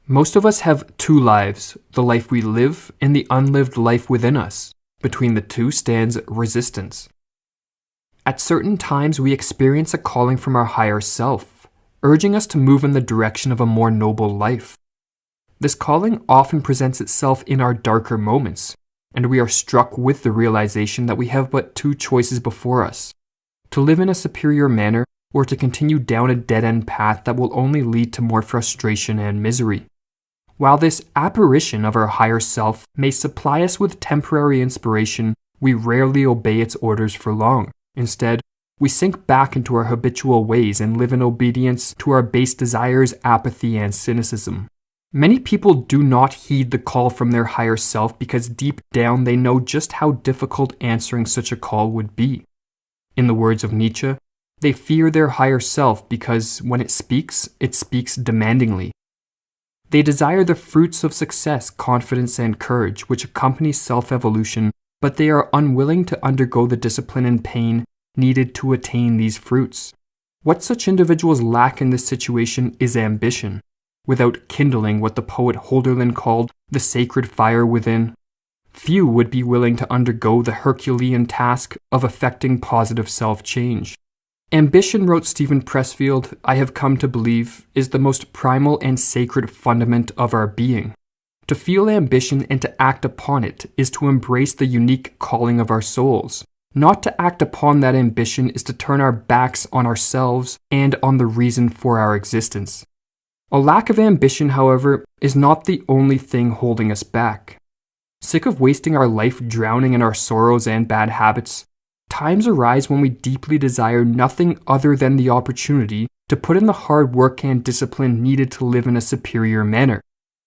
Most of us have two lives, the life we live and the unlived life within us. Between the two stands resistance. At certain times, we experience a calling from our higher self, urging us to move in the direction of a more noble life. This calling often presents itself in our darker moments, and we are struck with the realization that we have but two choices before us: to live in a superior manner or to continue down a dead-end path that will only lead to more frustration and misery. While this apparition of our higher self may supply us with temporary inspiration, we rarely obey its orders for long. Instead, we sink back into our habitual ways and live in obedience to our base desires, apathy, and cynicism. Many people do not heed the call from their higher self because deep down they know just how difficult answering such a call would be. In the words of Nietzsche, they fear their higher self because when it speaks demandingly. They desire the fruits of success, confidence, and courage which accompany self-evolution, but they are unwilling to undergo the discipline and pain needed to attain these fruits. What such individuals lack in this situation is ambition. Without kindling what the poet Holderlin called the sacred fire within, few would be willing to undergo the Herculean task of effecting positive self-change. Ambition, wrote Steven Pressfield, I have come to believe, is the most primal and sacred fundament of our being. To feel ambition and to act upon it is to embrace the unique calling of our souls. Not to act upon that ambition is to turn our backs on ourselves and on the reason for our existence. A lack of ambition, however, is not the only thing holding us back. Sick of wasting our life drowning in our sorrows and bad habits, times arise when we deeply desire nothing other than the opportunity to put in the hard work and discipline needed to live in a superior manner.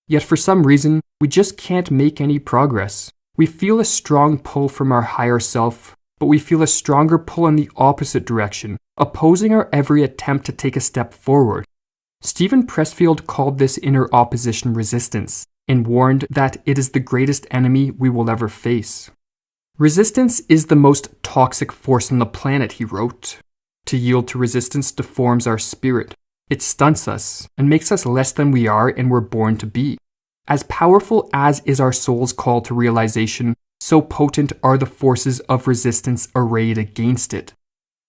Yet for some reason, we just can't make any progress. We feel a strong pull from our higher self, but we feel a stronger pull in the opposite direction, opposing our every attempt to take a step forward. Steven Pressfield called this inner opposition resistance, and warned that it is the greatest enemy we will ever face. Resistance is the most toxic force on the planet, he wrote. To yield to resistance deforms our spirit. It stunts us and makes us less than we are and were born to be. As powerful as is our soul's call to realization, so potent are the forces of resistance arrayed against it.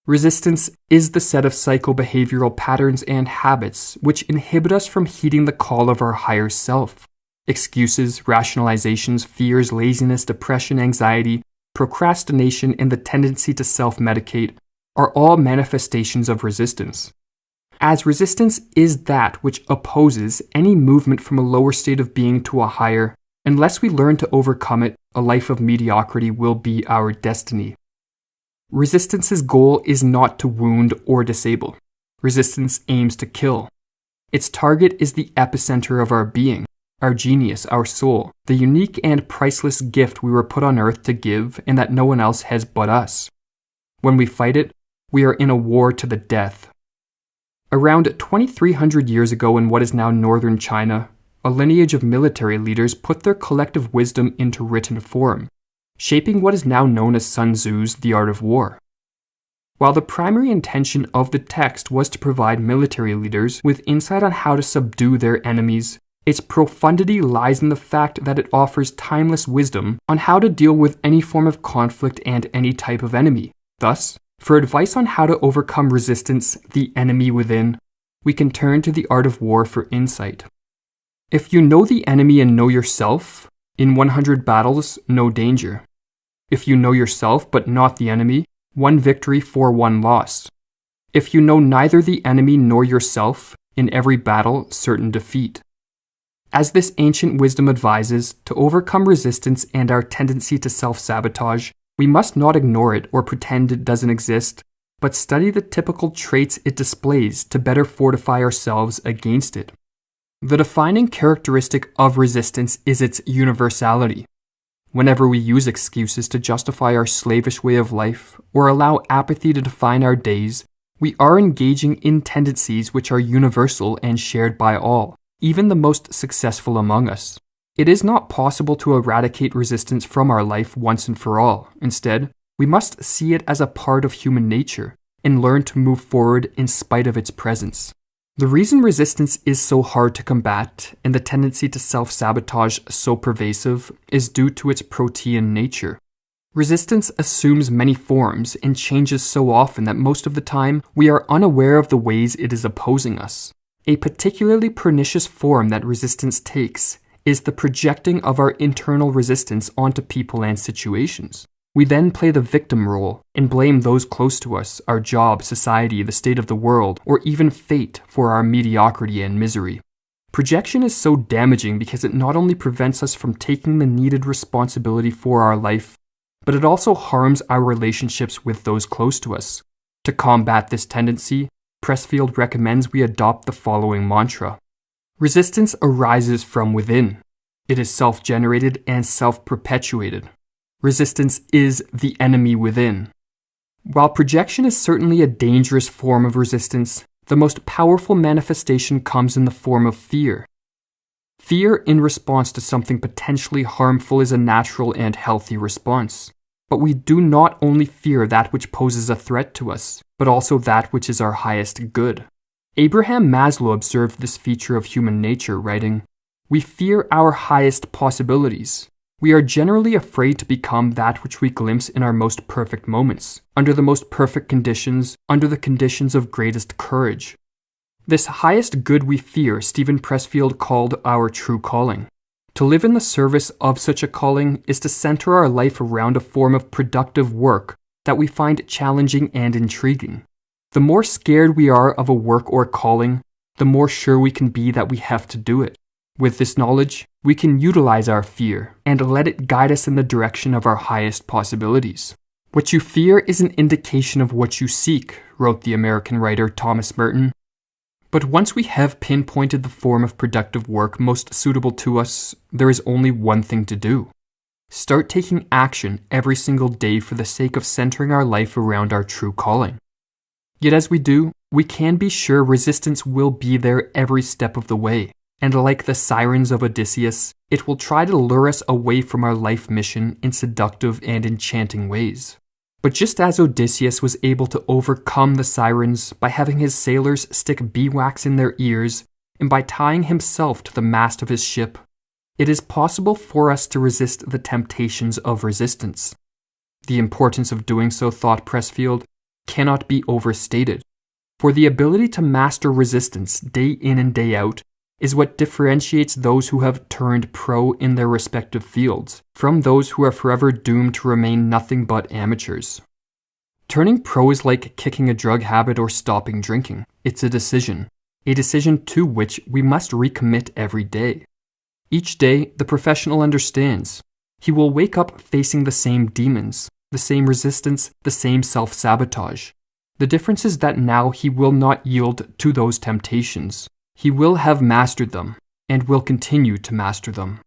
Resistance is the set of psychobehavioral patterns and habits which inhibit us from heeding the call of our higher self. Excuses, rationalizations, fears, laziness, depression, anxiety, procrastination, and the tendency to self-medicate are all manifestations of resistance. As resistance is that which opposes any movement from a lower state of being to a higher, unless we learn to overcome it, a life of mediocrity will be our destiny. Resistance's goal is not to wound or disable. Resistance aims to kill. Its target is the epicenter of our being, our genius, our soul, the unique and priceless gift we were put on earth to give and that no one else has but us. When we fight it, we are in a war to the death. Around 2,300 years ago in what is now northern China, a lineage of military leaders put their collective wisdom into written form, shaping what is now known as Sun Tzu's The Art of War. While the primary intention of the text was to provide military leaders with insight on how to subdue their enemies, its profundity lies in the fact that it offers timeless wisdom on how to deal with any form of conflict and any type of enemy. Thus, for advice on how to overcome resistance, the enemy within, we can turn to The Art of War for insight. If you know the enemy and know yourself, in 100 battles, no danger. If you know yourself but not the enemy, 1 victory for 1 loss. If you know neither the enemy nor yourself, in every battle, certain defeat. As this ancient wisdom advises, to overcome resistance and our tendency to self-sabotage, we must not ignore it or pretend it doesn't exist, but study the typical traits it displays to better fortify ourselves against it. The defining characteristic of resistance is its universality. Whenever we use excuses to justify our slavish way of life or allow apathy to define our days, we are engaging in tendencies which are universal and shared by all, even the most successful among us. It is not possible to eradicate resistance from our life once and for all. Instead, we must see it as a part of human nature and learn to move forward in spite of its presence. The reason resistance is so hard to combat and the tendency to self-sabotage so pervasive is due to its protean nature. Resistance assumes many forms and changes so often that most of the time we are unaware of the ways it is opposing us. A particularly pernicious form that resistance takes is the projecting of our internal resistance onto people and situations. We then play the victim role and blame those close to us, our job, society, the state of the world, or even fate for our mediocrity and misery. Projection is so damaging because it not only prevents us from taking the needed responsibility for our life, but it also harms our relationships with those close to us. To combat this tendency, Pressfield recommends we adopt the following mantra. Resistance arises from within. It is self-generated and self-perpetuated. Resistance is the enemy within. While projection is certainly a dangerous form of resistance, the most powerful manifestation comes in the form of fear. Fear in response to something potentially harmful is a natural and healthy response. But we do not only fear that which poses a threat to us, but also that which is our highest good. Abraham Maslow observed this feature of human nature, writing, "We fear our highest possibilities. We are generally afraid to become that which we glimpse in our most perfect moments, under the most perfect conditions, under the conditions of greatest courage." This highest good we fear, Stephen Pressfield called our true calling. To live in the service of such a calling is to center our life around a form of productive work that we find challenging and intriguing. The more scared we are of a work or calling, the more sure we can be that we have to do it. With this knowledge, we can utilize our fear and let it guide us in the direction of our highest possibilities. "What you fear is an indication of what you seek," wrote the American writer Thomas Merton. But once we have pinpointed the form of productive work most suitable to us, there is only one thing to do. Start taking action every single day for the sake of centering our life around our true calling. Yet as we do, we can be sure resistance will be there every step of the way, and like the sirens of Odysseus, it will try to lure us away from our life mission in seductive and enchanting ways. But just as Odysseus was able to overcome the sirens by having his sailors stick beeswax in their ears and by tying himself to the mast of his ship, it is possible for us to resist the temptations of resistance. The importance of doing so, thought Pressfield, cannot be overstated, for the ability to master resistance day in and day out is what differentiates those who have turned pro in their respective fields from those who are forever doomed to remain nothing but amateurs. Turning pro is like kicking a drug habit or stopping drinking. It's a decision to which we must recommit every day. Each day, the professional understands. He will wake up facing the same demons, the same resistance, the same self-sabotage. The difference is that now he will not yield to those temptations. He will have mastered them, and will continue to master them.